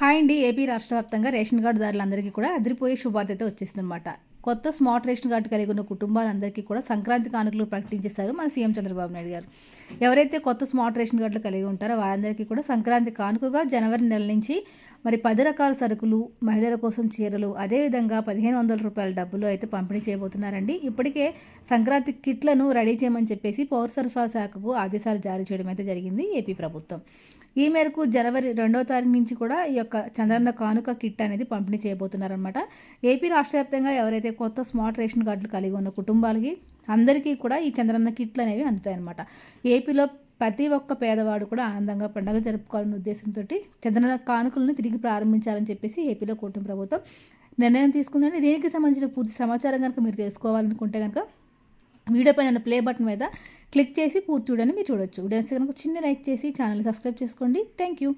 Hi అండి. AP రాష్ట్ర వ్యాప్తంగా రేషన్ కార్డుదారులందరికీ కూడా అదిరిపోయే శుభార్త అయితే వచ్చేసిందనమాట. కొత్త స్మార్ట్ రేషన్ కార్డు కలిగి ఉన్న కుటుంబాలందరికీ కూడా సంక్రాంతి కానుకలు ప్రకటించేశారు మన సీఎం చంద్రబాబు నాయుడు గారు. ఎవరైతే కొత్త స్మార్ట్ రేషన్ కార్డులు కలిగి ఉంటారో వారందరికీ కూడా సంక్రాంతి కానుకగా జనవరి నెల నుంచి మరి 10 రకాల సరుకులు, మహిళల కోసం చీరలు, అదేవిధంగా 1500 రూపాయల డబ్బులు అయితే పంపిణీ చేయబోతున్నారండి. ఇప్పటికే సంక్రాంతి కిట్లను రెడీ చేయమని చెప్పేసి పౌర సరఫరా శాఖకు ఆదేశాలు జారీ చేయడం అయితే జరిగింది ఏపీ ప్రభుత్వం. ఈ మేరకు జనవరి 2వ తారీఖు నుంచి కూడా ఈ యొక్క చంద్రన్న కానుక కిట్ అనేది పంపిణీ చేయబోతున్నారనమాట. ఏపీ రాష్ట్ర వ్యాప్తంగా ఎవరైతే కొత్త స్మార్ట్ రేషన్ కార్డులు కలిగి ఉన్న కుటుంబాలకి అందరికీ కూడా ఈ చంద్రన్న కిట్లు అనేవి అందుతాయన్నమాట. ఏపీలో ప్రతి ఒక్క పేదవాడు కూడా ఆనందంగా పండుగ జరుపుకోవాలనే ఉద్దేశంతో చంద్రన్న కానుకలను తిరిగి ప్రారంభించాలని చెప్పేసి ఏపీలో కూటమి ప్రభుత్వం నిర్ణయం తీసుకుందండి. దీనికి సంబంధించిన పూర్తి సమాచారం కనుక మీరు తెలుసుకోవాలనుకుంటే కనుక వీడియో పైన ప్లే బటన్ మీద క్లిక్ చేసి పూర్తి చూడని మీరు చూడొచ్చు. వీడియో కనుక చిన్న లైక్ చేసి ఛానల్ సబ్స్క్రైబ్ చేసుకోండి. Thank you.